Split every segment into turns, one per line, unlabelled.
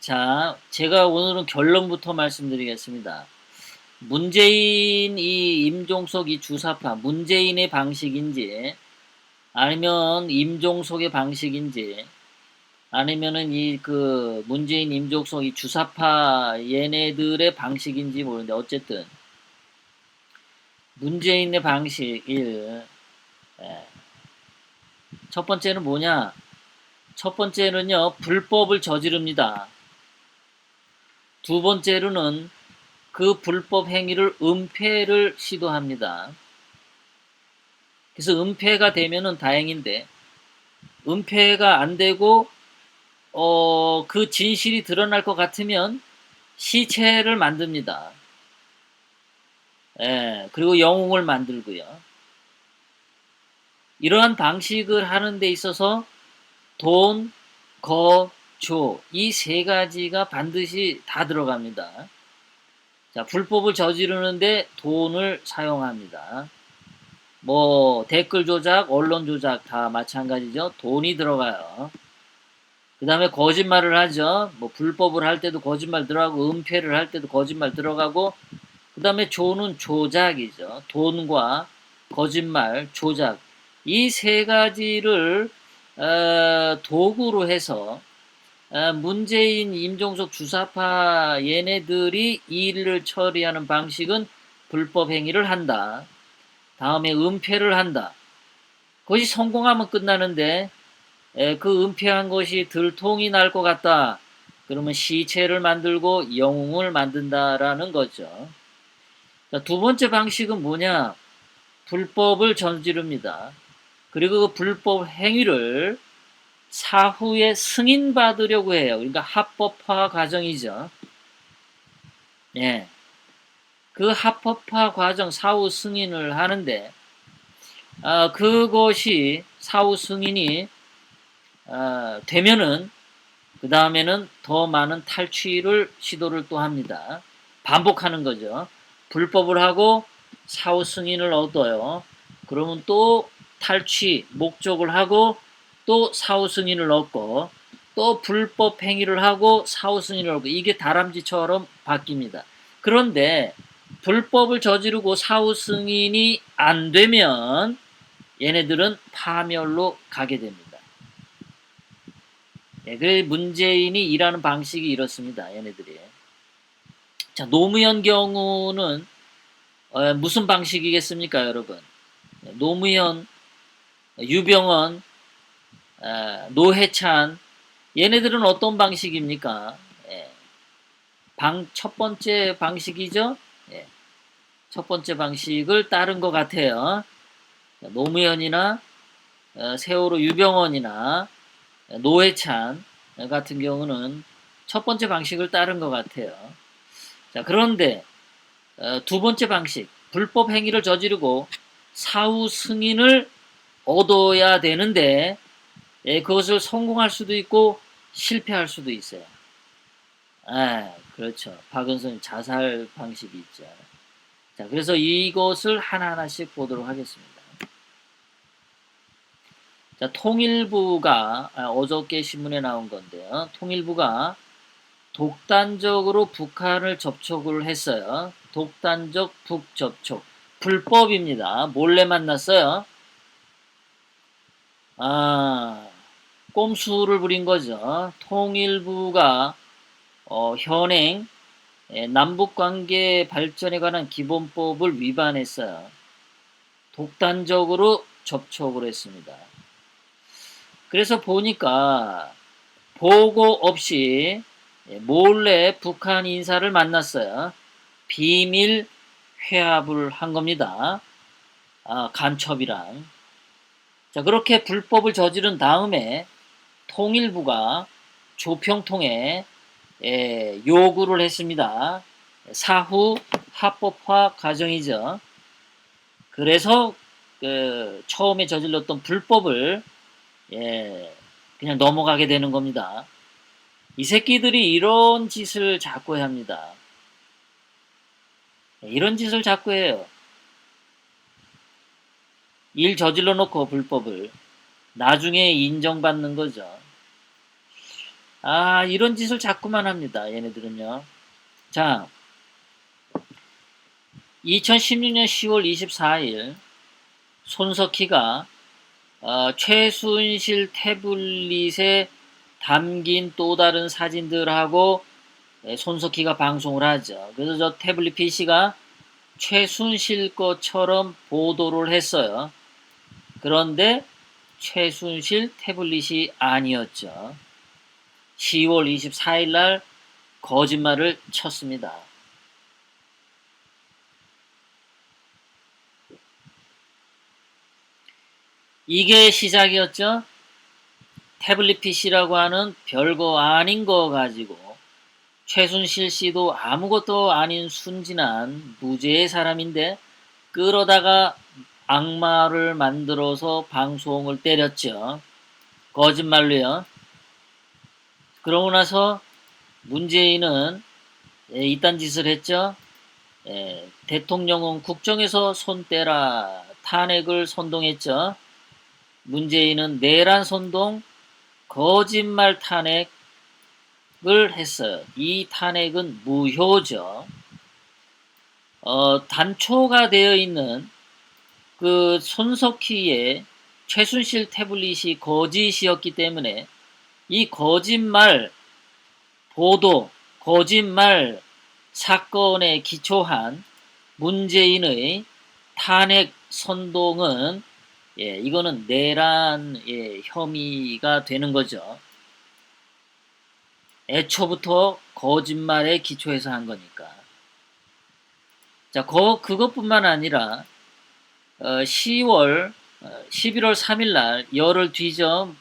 자, 제가 오늘은 결론부터 말씀드리겠습니다. 문재인 이 임종석 이 주사파, 문재인의 방식인지, 아니면 임종석의 방식인지, 아니면은 이 문재인 임종석 이 주사파 얘네들의 방식인지 모르는데, 어쨌든, 문재인의 방식 1. 첫 번째는 뭐냐? 첫 번째는요, 불법을 저지릅니다. 두 번째로는 그 불법 행위를 은폐를 시도합니다. 그래서 은폐가 되면은 다행인데, 은폐가 안 되고 그 진실이 드러날 것 같으면 시체를 만듭니다. 그리고 영웅을 만들고요. 이러한 방식을 하는 데 있어서 돈, 거, 조, 이 세 가지가 반드시 다 들어갑니다. 자, 불법을 저지르는데 돈을 사용합니다. 뭐 댓글 조작, 언론 조작 다 마찬가지죠. 돈이 들어가요. 그 다음에 거짓말을 하죠. 뭐 불법을 할 때도 거짓말 들어가고 은폐를 할 때도 거짓말 들어가고, 그 다음에 조는 조작이죠. 돈과 거짓말, 조작, 이 세 가지를 도구로 해서 문재인, 임종석 주사파 얘네들이 이 일을 처리하는 방식은 불법 행위를 한다. 다음에 은폐를 한다. 그것이 성공하면 끝나는데, 그 은폐한 것이 들통이 날 것 같다. 그러면 시체를 만들고 영웅을 만든다라는 거죠. 두 번째 방식은 뭐냐? 불법을 저지릅니다. 그리고 그 불법 행위를 사후에 승인받으려고 해요. 그러니까 합법화 과정이죠. 예. 그 합법화 과정 사후 승인을 하는데, 그것이 사후 승인이 되면은 그 다음에는 더 많은 탈취를 시도를 또 합니다. 반복하는 거죠. 불법을 하고 사후 승인을 얻어요. 그러면 또 탈취 목적을 하고 또 사후 승인을 얻고, 또 불법 행위를 하고 사후 승인을 얻고, 이게 다람쥐처럼 바뀝니다. 그런데 불법을 저지르고 사후 승인이 안 되면 얘네들은 파멸로 가게 됩니다. 그래 문재인이 일하는 방식이 이렇습니다. 얘네들이. 자, 노무현 경우는 무슨 방식이겠습니까, 여러분? 노무현, 유병헌, 노회찬, 얘네들은 어떤 방식입니까? 첫 번째 방식이죠. 첫 번째 방식을 따른 것 같아요. 노무현이나 세월호 유병헌이나 노회찬 같은 경우는 첫 번째 방식을 따른 것 같아요. 자, 그런데 두 번째 방식, 불법 행위를 저지르고 사후 승인을 얻어야 되는데, 그것을 성공할 수도 있고 실패할 수도 있어요. 그렇죠. 박은선 자살 방식이 있죠. 자, 그래서 이것을 하나하나씩 보도록 하겠습니다. 자, 통일부가 어저께 신문에 나온 건데요. 통일부가 독단적으로 북한을 접촉을 했어요. 독단적 북접촉. 불법입니다. 몰래 만났어요. 꼼수를 부린 거죠. 통일부가 현행 남북관계 발전에 관한 기본법을 위반했어요. 독단적으로 접촉을 했습니다. 그래서 보니까 보고 없이 몰래 북한 인사를 만났어요. 비밀 회합을 한 겁니다. 간첩이랑. 자, 그렇게 불법을 저지른 다음에 통일부가 조평통에 요구를 했습니다. 사후 합법화 과정이죠. 그래서 처음에 저질렀던 불법을 그냥 넘어가게 되는 겁니다. 이 새끼들이 이런 짓을 자꾸 합니다. 이런 짓을 자꾸 해요. 일 저질러 놓고 불법을 나중에 인정받는 거죠. 이런 짓을 자꾸만 합니다. 얘네들은요. 자, 2016년 10월 24일 손석희가 최순실 태블릿에 담긴 또 다른 사진들하고 손석희가 방송을 하죠. 그래서 저 태블릿 PC가 최순실 것처럼 보도를 했어요. 그런데 최순실 태블릿이 아니었죠. 10월 24일 날 거짓말을 쳤습니다. 이게 시작이었죠. 태블릿 PC라고 하는 별거 아닌 거 가지고 최순실 씨도 아무것도 아닌 순진한 무죄의 사람인데 끌어다가 악마를 만들어서 방송을 때렸죠. 거짓말로요. 그러고 나서 문재인은 이딴 짓을 했죠. 대통령은 국정에서 손 떼라 탄핵을 선동했죠. 문재인은 내란 선동 거짓말 탄핵을 했어요. 이 탄핵은 무효죠. 단초가 되어 있는 그 손석희의 최순실 태블릿이 거짓이었기 때문에 이 거짓말 보도, 거짓말 사건에 기초한 문재인의 탄핵 선동은 이거는 내란 혐의가 되는 거죠. 애초부터 거짓말에 기초해서 한 거니까. 자, 그것뿐만 아니라 11월 3일 날 열흘 뒤죠.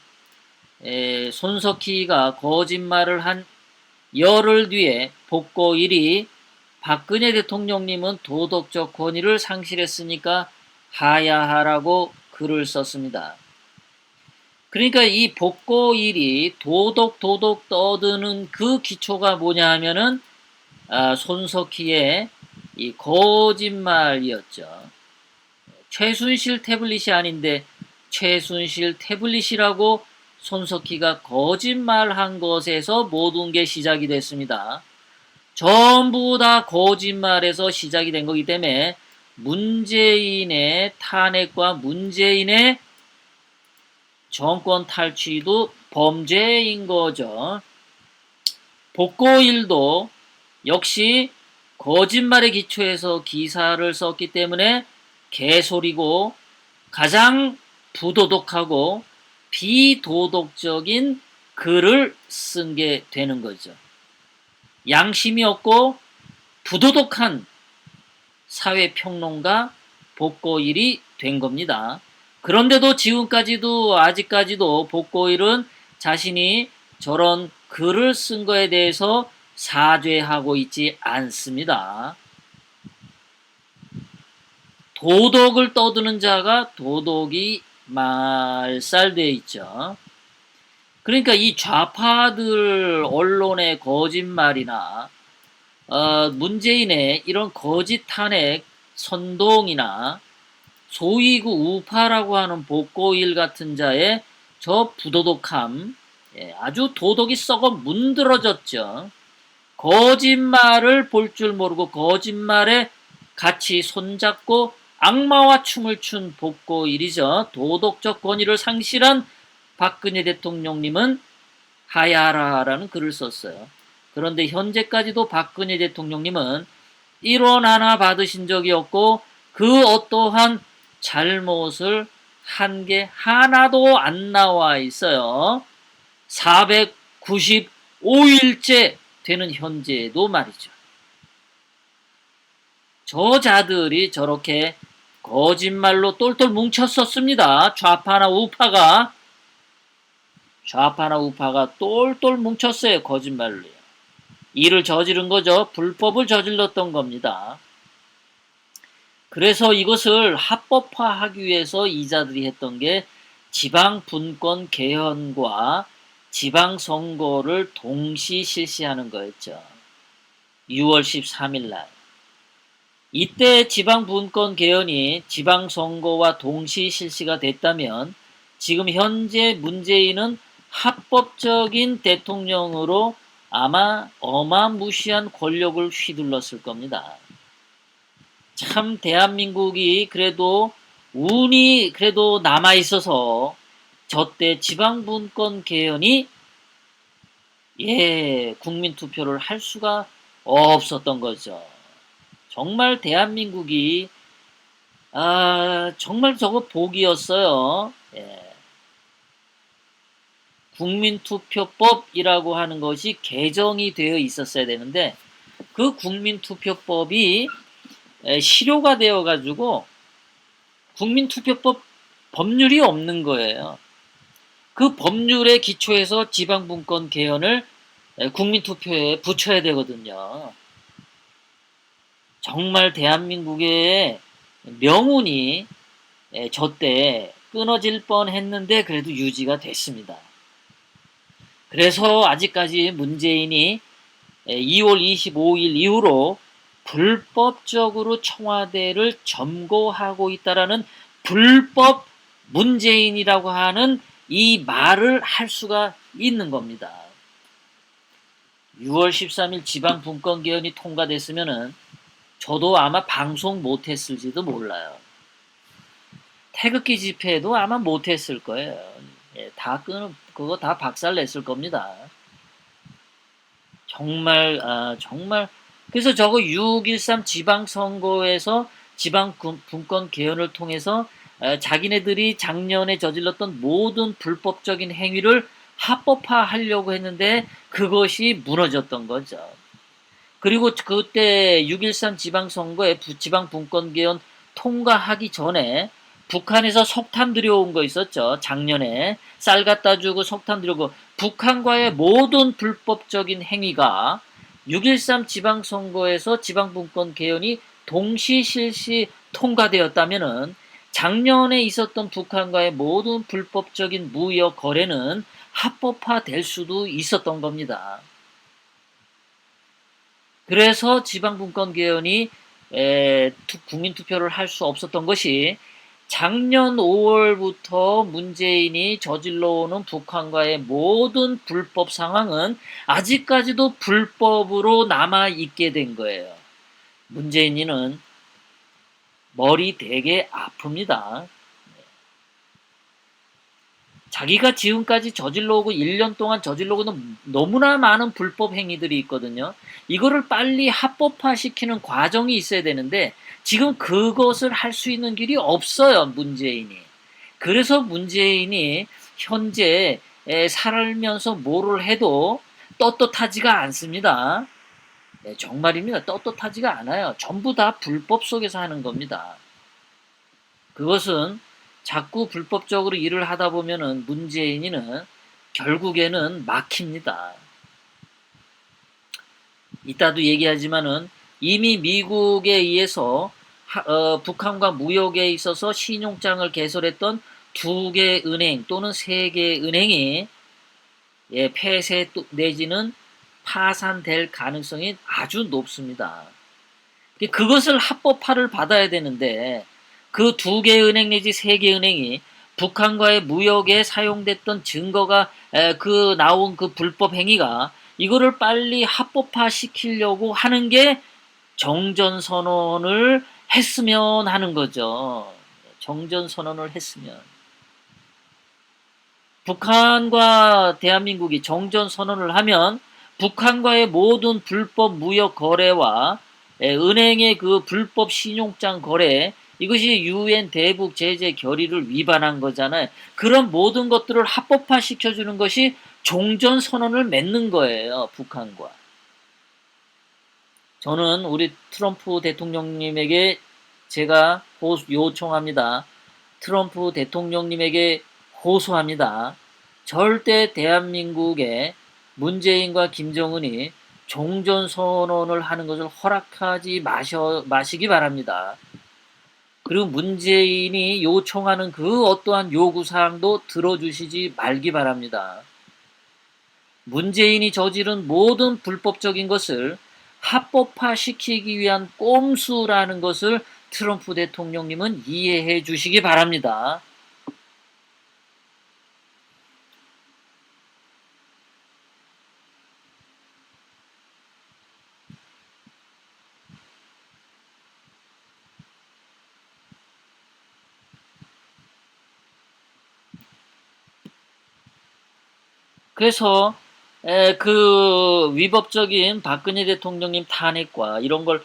손석희가 거짓말을 한 열흘 뒤에 복고1이 박근혜 대통령님은 도덕적 권위를 상실했으니까 하야하라고 글을 썼습니다. 그러니까 이 복고1이 도덕 떠드는 그 기초가 뭐냐 하면은 손석희의 이 거짓말이었죠. 최순실 태블릿이 아닌데 최순실 태블릿이라고 손석희가 거짓말한 것에서 모든 게 시작이 됐습니다. 전부 다 거짓말에서 시작이 된 거기 때문에 문재인의 탄핵과 문재인의 정권 탈취도 범죄인 거죠. 복고1도 역시 거짓말에 기초해서 기사를 썼기 때문에 개소리고 가장 부도덕하고 비도덕적인 글을 쓴 게 되는 거죠. 양심이 없고 부도덕한 사회평론가 복고1이 된 겁니다. 그런데도 지금까지도 아직까지도 복고1은 자신이 저런 글을 쓴 거에 대해서 사죄하고 있지 않습니다. 도덕을 떠드는 자가 도덕이 말살되어 있죠. 그러니까 이 좌파들 언론의 거짓말이나 문재인의 이런 거짓 탄핵 선동이나 소위 그 우파라고 하는 복고1 같은 자의 저 부도덕함, 아주 도덕이 썩어 문드러졌죠. 거짓말을 볼 줄 모르고 거짓말에 같이 손잡고 악마와 춤을 춘 복고1이죠. 도덕적 권위를 상실한 박근혜 대통령님은 하야라라는 글을 썼어요. 그런데 현재까지도 박근혜 대통령님은 1원 하나 받으신 적이 없고 그 어떠한 잘못을 한 게 하나도 안 나와 있어요. 495일째 되는 현재도 말이죠. 저자들이 저렇게 거짓말로 똘똘 뭉쳤었습니다. 좌파나 우파가 똘똘 뭉쳤어요. 거짓말로요. 일을 저지른 거죠. 불법을 저질렀던 겁니다. 그래서 이것을 합법화하기 위해서 이자들이 했던 게 지방분권 개헌과 지방선거를 동시 실시하는 거였죠. 6월 13일 날. 이때 지방분권 개헌이 지방선거와 동시 실시가 됐다면 지금 현재 문재인은 합법적인 대통령으로 아마 어마무시한 권력을 휘둘렀을 겁니다. 참 대한민국이 그래도 운이 그래도 남아 있어서 저때 지방분권 개헌이 국민 투표를 할 수가 없었던 거죠. 정말 대한민국이 정말 저거 복이었어요. 국민투표법이라고 하는 것이 개정이 되어 있었어야 되는데 그 국민투표법이 실효가 되어 가지고 국민투표법 법률이 없는 거예요. 그 법률에 기초해서 지방분권 개헌을 국민투표에 붙여야 되거든요. 정말 대한민국의 명운이 저때 끊어질 뻔했는데 그래도 유지가 됐습니다. 그래서 아직까지 문재인이 2월 25일 이후로 불법적으로 청와대를 점거하고 있다라는 불법 문재인이라고 하는 이 말을 할 수가 있는 겁니다. 6월 13일 지방분권 개헌이 통과됐으면은 저도 아마 방송 못했을지도 몰라요. 태극기 집회도 아마 못했을 거예요. 그거 다 박살냈을 겁니다. 정말 그래서 저거 6.13 지방선거에서 지방분권 개헌을 통해서 자기네들이 작년에 저질렀던 모든 불법적인 행위를 합법화하려고 했는데 그것이 무너졌던 거죠. 그리고 그때 6.13 지방선거에 지방분권 개헌 통과하기 전에 북한에서 석탄 들여온 거 있었죠. 작년에 쌀 갖다 주고 석탄 들여오고 북한과의 모든 불법적인 행위가 6.13 지방선거에서 지방분권 개헌이 동시 실시 통과되었다면은 작년에 있었던 북한과의 모든 불법적인 무역 거래는 합법화될 수도 있었던 겁니다. 그래서 지방분권 개헌이 국민투표를 할 수 없었던 것이 작년 5월부터 문재인이 저질러오는 북한과의 모든 불법 상황은 아직까지도 불법으로 남아있게 된 거예요. 문재인이는 머리 되게 아픕니다. 자기가 지금까지 저질러오고 1년 동안 저질러오고는 너무나 많은 불법 행위들이 있거든요. 이거를 빨리 합법화시키는 과정이 있어야 되는데 지금 그것을 할 수 있는 길이 없어요. 문재인이. 그래서 문재인이 현재 살면서 뭐를 해도 떳떳하지가 않습니다. 네, 정말입니다. 떳떳하지가 않아요. 전부 다 불법 속에서 하는 겁니다. 그것은 자꾸 불법적으로 일을 하다 보면은 문재인이는 결국에는 막힙니다. 이따도 얘기하지만은 이미 미국에 의해서 북한과 무역에 있어서 신용장을 개설했던 2개 은행 또는 3개 은행이 폐쇄 내지는 파산될 가능성이 아주 높습니다. 그것을 합법화를 받아야 되는데 그 2개 은행 내지 3개 은행이 북한과의 무역에 사용됐던 증거가 그 나온 그 불법 행위가 이거를 빨리 합법화 시키려고 하는 게 정전선언을 했으면 하는 거죠. 정전선언을 했으면. 북한과 대한민국이 정전선언을 하면 북한과의 모든 불법 무역 거래와 은행의 그 불법 신용장 거래 이것이 UN 대북 제재 결의를 위반한 거잖아요. 그런 모든 것들을 합법화 시켜주는 것이 종전선언을 맺는 거예요. 북한과. 저는 우리 트럼프 대통령님에게 제가 요청합니다. 트럼프 대통령님에게 호소합니다. 절대 대한민국의 문재인과 김정은이 종전선언을 하는 것을 허락하지 마시기 바랍니다. 그리고 문재인이 요청하는 그 어떠한 요구사항도 들어주시지 말기 바랍니다. 문재인이 저지른 모든 불법적인 것을 합법화시키기 위한 꼼수라는 것을 트럼프 대통령님은 이해해 주시기 바랍니다. 그래서 그 위법적인 박근혜 대통령님 탄핵과 이런 걸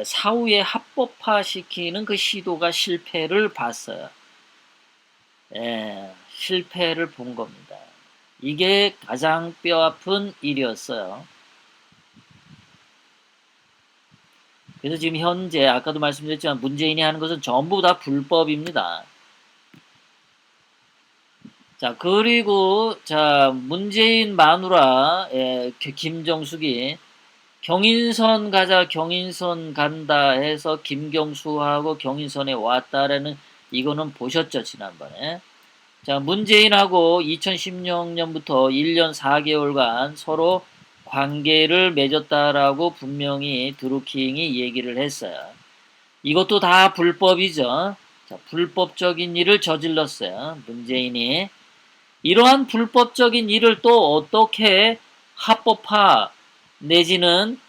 사후에 합법화시키는 그 시도가 실패를 봤어요. 실패를 본 겁니다. 이게 가장 뼈아픈 일이었어요. 그래서 지금 현재 아까도 말씀드렸지만 문재인이 하는 것은 전부 다 불법입니다. 자, 그리고 자, 문재인 마누라 김정숙이 경인선 가자, 경인선 간다 해서 김경수하고 경인선에 왔다라는 이거는 보셨죠, 지난번에. 자, 문재인하고 2016년부터 1년 4개월간 서로 관계를 맺었다라고 분명히 드루킹이 얘기를 했어요. 이것도 다 불법이죠. 자, 불법적인 일을 저질렀어요. 문재인이. 이러한 불법적인 일을 또 어떻게 합법화 내지는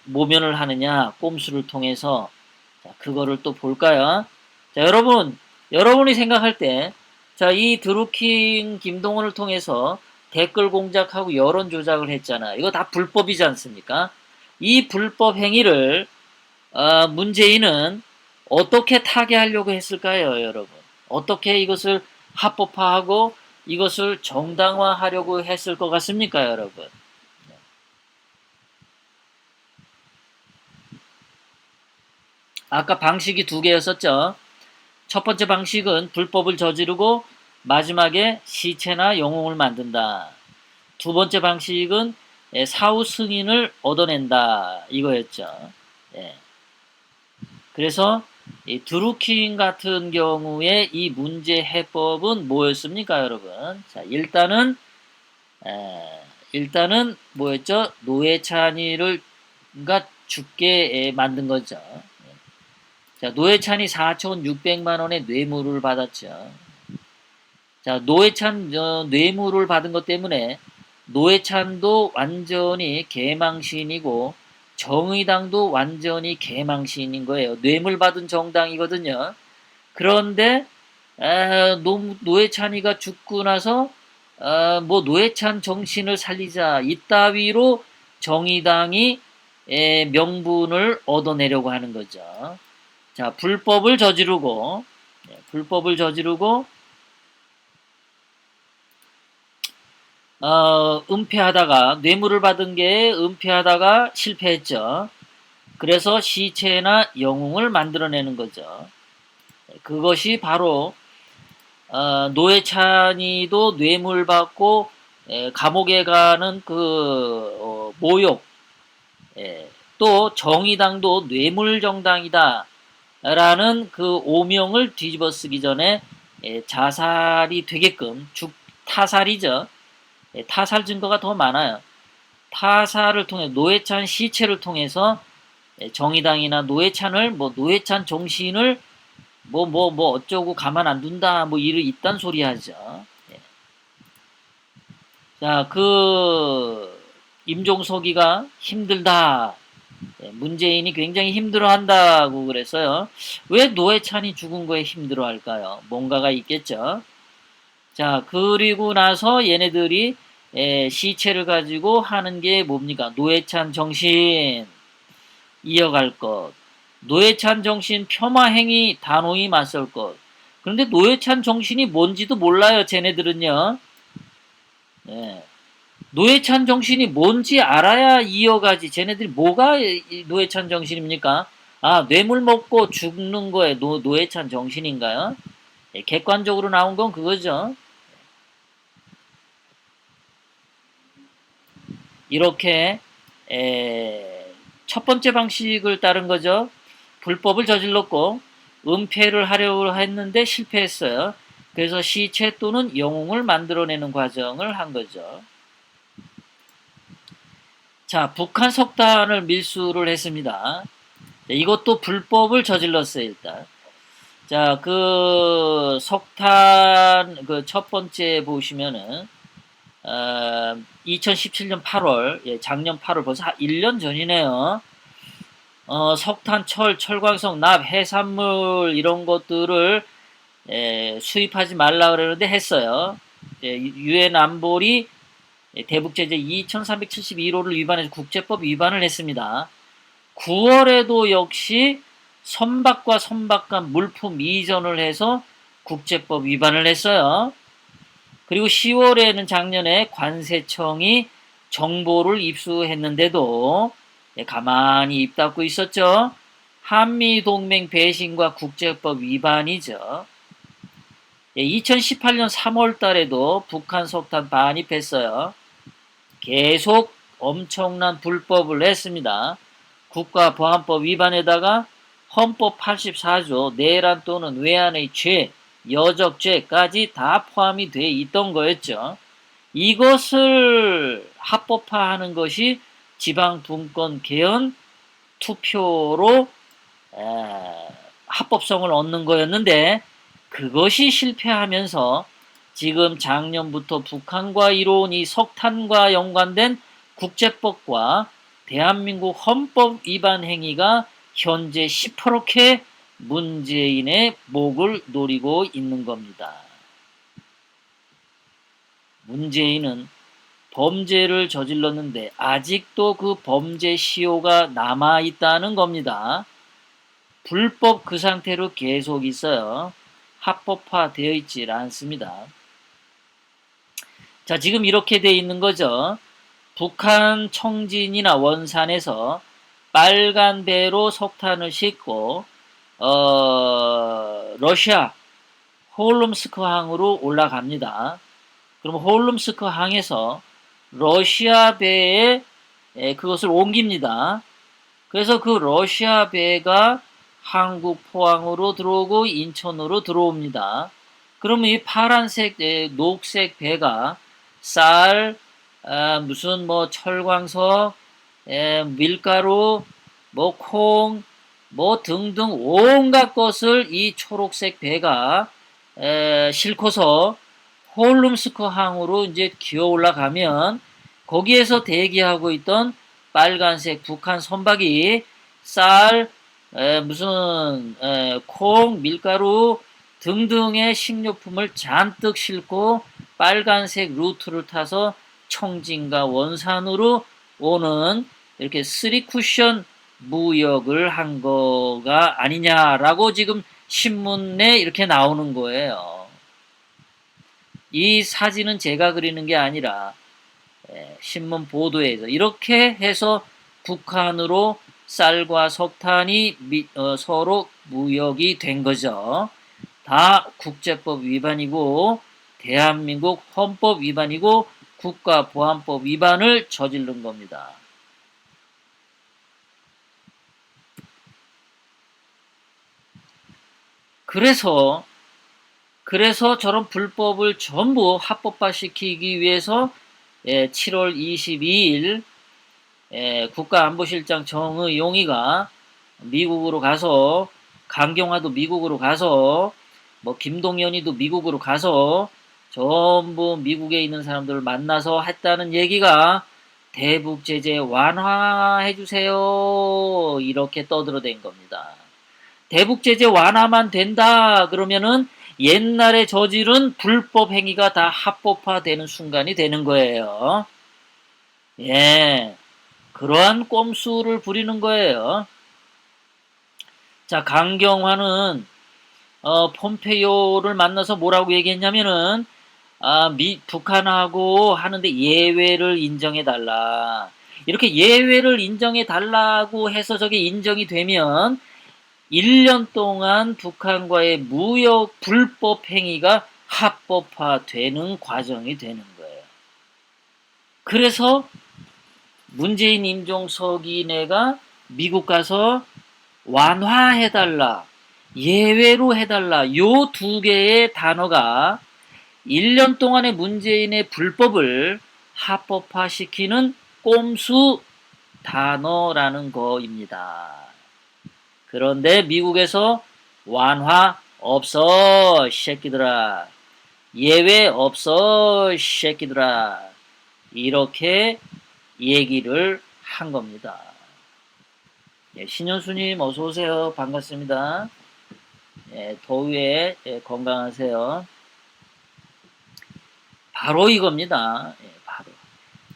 모면을 하느냐, 꼼수를 통해서. 자, 그거를 또 볼까요? 자, 여러분이 생각할 때, 자, 이 드루킹 김동원을 통해서 댓글 공작하고 여론 조작을 했잖아. 이거 다 불법이지 않습니까? 이 불법 행위를 문재인은 어떻게 타개하려고 했을까요, 여러분? 어떻게 이것을 합법화하고 이것을 정당화하려고 했을 것 같습니까, 여러분? 아까 방식이 두 개였었죠. 첫 번째 방식은 불법을 저지르고 마지막에 시체나 영웅을 만든다. 두 번째 방식은 사후 승인을 얻어낸다. 이거였죠. 예. 그래서 이 드루킹 같은 경우에 이 문제 해법은 뭐였습니까, 여러분? 자, 일단은 뭐였죠? 노회찬이를 죽게 만든 거죠. 자, 노회찬이 4,600만 원의 뇌물을 받았죠. 자, 노회찬 뇌물을 받은 것 때문에 노회찬도 완전히 개망신이고 정의당도 완전히 개망신인 거예요. 뇌물 받은 정당이거든요. 그런데 노회찬이가 죽고 나서 뭐 노회찬 정신을 살리자 이따위로 정의당이 명분을 얻어내려고 하는 거죠. 자, 불법을 저지르고 은폐하다가 뇌물을 받은 게 은폐하다가 실패했죠. 그래서 시체나 영웅을 만들어내는 거죠. 그것이 바로 노회찬이도 뇌물 받고 감옥에 가는 그 모욕, 또 정의당도 뇌물 정당이다 라는 그 오명을 뒤집어쓰기 전에 자살이 되게끔 타살이죠. 타살 증거가 더 많아요. 타살을 통해 노회찬 시체를 통해서 정의당이나 노회찬을 노회찬 정신을 어쩌고 가만 안 둔다 일을 이딴 소리 하죠. 자, 임종석이가 힘들다. 문재인이 굉장히 힘들어한다고 그랬어요. 왜 노회찬이 죽은 거에 힘들어할까요? 뭔가가 있겠죠. 자, 그리고 나서 얘네들이 시체를 가지고 하는 게 뭡니까? 노회찬 정신 이어갈 것. 노회찬 정신 폄하행위 단호히 맞설 것. 그런데 노회찬 정신이 뭔지도 몰라요. 쟤네들은요. 네. 노회찬 정신이 뭔지 알아야 이어가지. 쟤네들이 뭐가 노회찬 정신입니까? 아, 뇌물 먹고 죽는 거에 노회찬 정신인가요? 객관적으로 나온 건 그거죠. 이렇게 첫 번째 방식을 따른 거죠. 불법을 저질렀고 은폐를 하려고 했는데 실패했어요. 그래서 시체 또는 영웅을 만들어내는 과정을 한 거죠. 자, 북한 석탄을 밀수를 했습니다. 이것도 불법을 저질렀어요, 일단. 자, 그 석탄 그 첫 번째 보시면은 2017년 8월, 작년 8월 벌써 1년 전이네요. 석탄, 철광석, 납, 해산물 이런 것들을 수입하지 말라 그러는데 했어요. 유엔 안보리 대북제재 2372호를 위반해서 국제법 위반을 했습니다. 9월에도 역시 선박과 선박 간 물품 이전을 해서 국제법 위반을 했어요. 그리고 10월에는 작년에 관세청이 정보를 입수했는데도 가만히 입 닫고 있었죠. 한미동맹 배신과 국제법 위반이죠. 2018년 3월 달에도 북한 석탄 반입했어요. 계속 엄청난 불법을 했습니다. 국가보안법 위반에다가 헌법 84조 내란 또는 외환의 죄, 여적죄까지 다 포함이 돼 있던 거였죠. 이것을 합법화하는 것이 지방분권 개헌 투표로 합법성을 얻는 거였는데 그것이 실패하면서 지금 작년부터 북한과 이루어온 이 석탄과 연관된 국제법과 대한민국 헌법 위반 행위가 현재 시퍼렇게 문재인의 목을 노리고 있는 겁니다. 문재인은 범죄를 저질렀는데 아직도 그 범죄 시효가 남아있다는 겁니다. 불법 그 상태로 계속 있어요. 합법화 되어 있질 않습니다. 자, 지금 이렇게 되어 있는 거죠. 북한 청진이나 원산에서 빨간 배로 석탄을 싣고 러시아 홀름스크 항으로 올라갑니다. 그럼 홀름스크 항에서 러시아 배에 그것을 옮깁니다. 그래서 그 러시아 배가 한국 포항으로 들어오고 인천으로 들어옵니다. 그러면 이 파란색, 녹색 배가 쌀, 무슨 뭐 철광석, 밀가루, 뭐 콩, 뭐 등등 온갖 것을 이 초록색 배가 싣고서 홀름스크 항으로 이제 기어 올라가면 거기에서 대기하고 있던 빨간색 북한 선박이 쌀, 무슨 콩, 밀가루 등등의 식료품을 잔뜩 싣고 빨간색 루트를 타서 청진과 원산으로 오는 이렇게 3쿠션 무역을 한 거가 아니냐라고 지금 신문에 이렇게 나오는 거예요. 이 사진은 제가 그리는 게 아니라 신문 보도에서 이렇게 해서 북한으로 쌀과 석탄이 서로 무역이 된 거죠. 다 국제법 위반이고 대한민국 헌법 위반이고 국가보안법 위반을 저지른 겁니다. 그래서 저런 불법을 전부 합법화시키기 위해서 7월 22일 국가안보실장 정의용이가 미국으로 가서 강경화도 미국으로 가서 뭐 김동연이도 미국으로 가서 전부 미국에 있는 사람들을 만나서 했다는 얘기가 대북 제재 완화해 주세요 이렇게 떠들어댄 겁니다. 대북 제재 완화만 된다 그러면은 옛날에 저지른 불법 행위가 다 합법화되는 순간이 되는 거예요. 예, 그러한 꼼수를 부리는 거예요. 자, 강경화는 폼페이오를 만나서 뭐라고 얘기했냐면은 북한하고 하는데 예외를 인정해 달라. 이렇게 예외를 인정해 달라고 해서 저게 인정이 되면 1년 동안 북한과의 무역 불법 행위가 합법화되는 과정이 되는 거예요. 그래서 문재인 임종석이네가 미국 가서 완화해달라, 예외로 해달라, 요 두 개의 단어가 1년 동안의 문재인의 불법을 합법화시키는 꼼수 단어라는 거입니다. 그런데 미국에서 완화 없어 새끼들아, 예외 없어 새끼들아 이렇게 얘기를 한 겁니다. 신현수님 어서 오세요. 반갑습니다. 더위에 건강하세요. 바로 이겁니다. 예, 바로.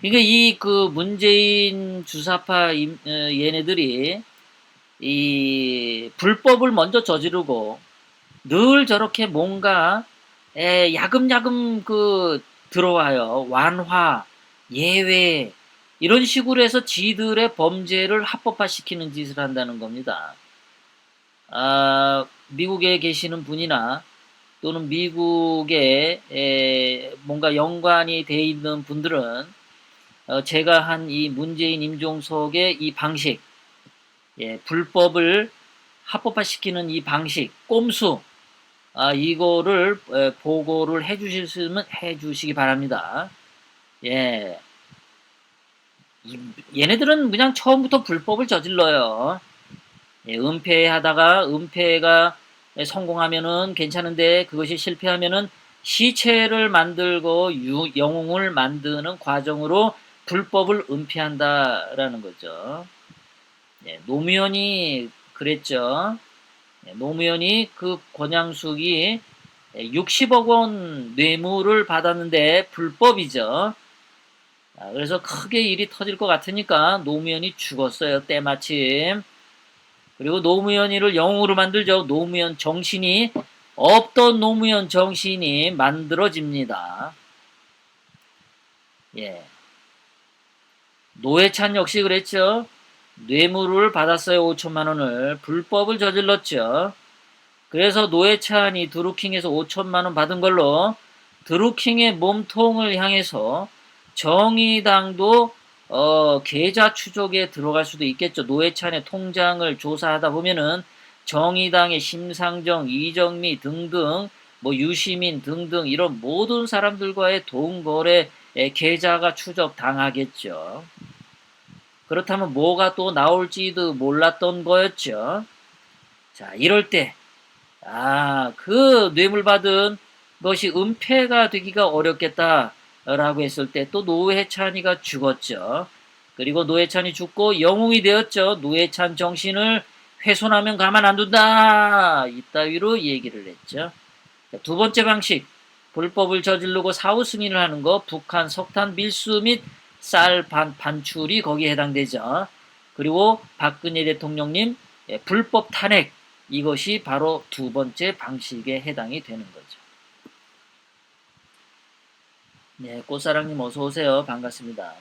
그러니까 이 그 문재인 주사파 얘네들이 이 불법을 먼저 저지르고 늘 저렇게 뭔가 야금야금 그 들어와요. 완화, 예외 이런 식으로 해서 지들의 범죄를 합법화시키는 짓을 한다는 겁니다. 미국에 계시는 분이나 또는 미국에 뭔가 연관이 돼 있는 분들은 제가 한 이 문재인 임종석의 이 방식, 불법을 합법화시키는 이 방식, 꼼수, 이거를 보고를 해주셨으면 해주시기 바랍니다. 예, 얘네들은 그냥 처음부터 불법을 저질러요. 은폐하다가 은폐가 성공하면은 괜찮은데 그것이 실패하면은 시체를 만들고 영웅을 만드는 과정으로 불법을 은폐한다라는 거죠. 노무현이 그랬죠. 노무현이 그 권양숙이 60억 원 뇌물을 받았는데 불법이죠. 그래서 크게 일이 터질 것 같으니까 노무현이 죽었어요. 때마침. 그리고 노무현이를 영웅으로 만들죠. 노무현 정신이 없던 노무현 정신이 만들어집니다. 예. 노회찬 역시 그랬죠. 뇌물을 받았어요. 5천만 원을. 불법을 저질렀죠. 그래서 노회찬이 드루킹에서 5천만 원 받은 걸로 드루킹의 몸통을 향해서 정의당도 계좌 추적에 들어갈 수도 있겠죠. 노회찬의 통장을 조사하다 보면은 정의당의 심상정, 이정미 등등 뭐 유시민 등등 이런 모든 사람들과의 돈거래 계좌가 추적 당하겠죠. 그렇다면 뭐가 또 나올지도 몰랐던 거였죠. 자, 이럴 때 그 뇌물 받은 것이 은폐가 되기가 어렵겠다라고 했을 때 또 노회찬이가 죽었죠. 그리고 노회찬이 죽고 영웅이 되었죠. 노회찬 정신을 훼손하면 가만 안 둔다. 이따위로 얘기를 했죠. 두 번째 방식, 불법을 저지르고 사후 승인을 하는 거, 북한 석탄 밀수 및 쌀 반출이 거기에 해당되죠. 그리고 박근혜 대통령님 불법 탄핵, 이것이 바로 두 번째 방식에 해당이 되는 거죠. 네, 꽃사랑님 어서 오세요. 반갑습니다.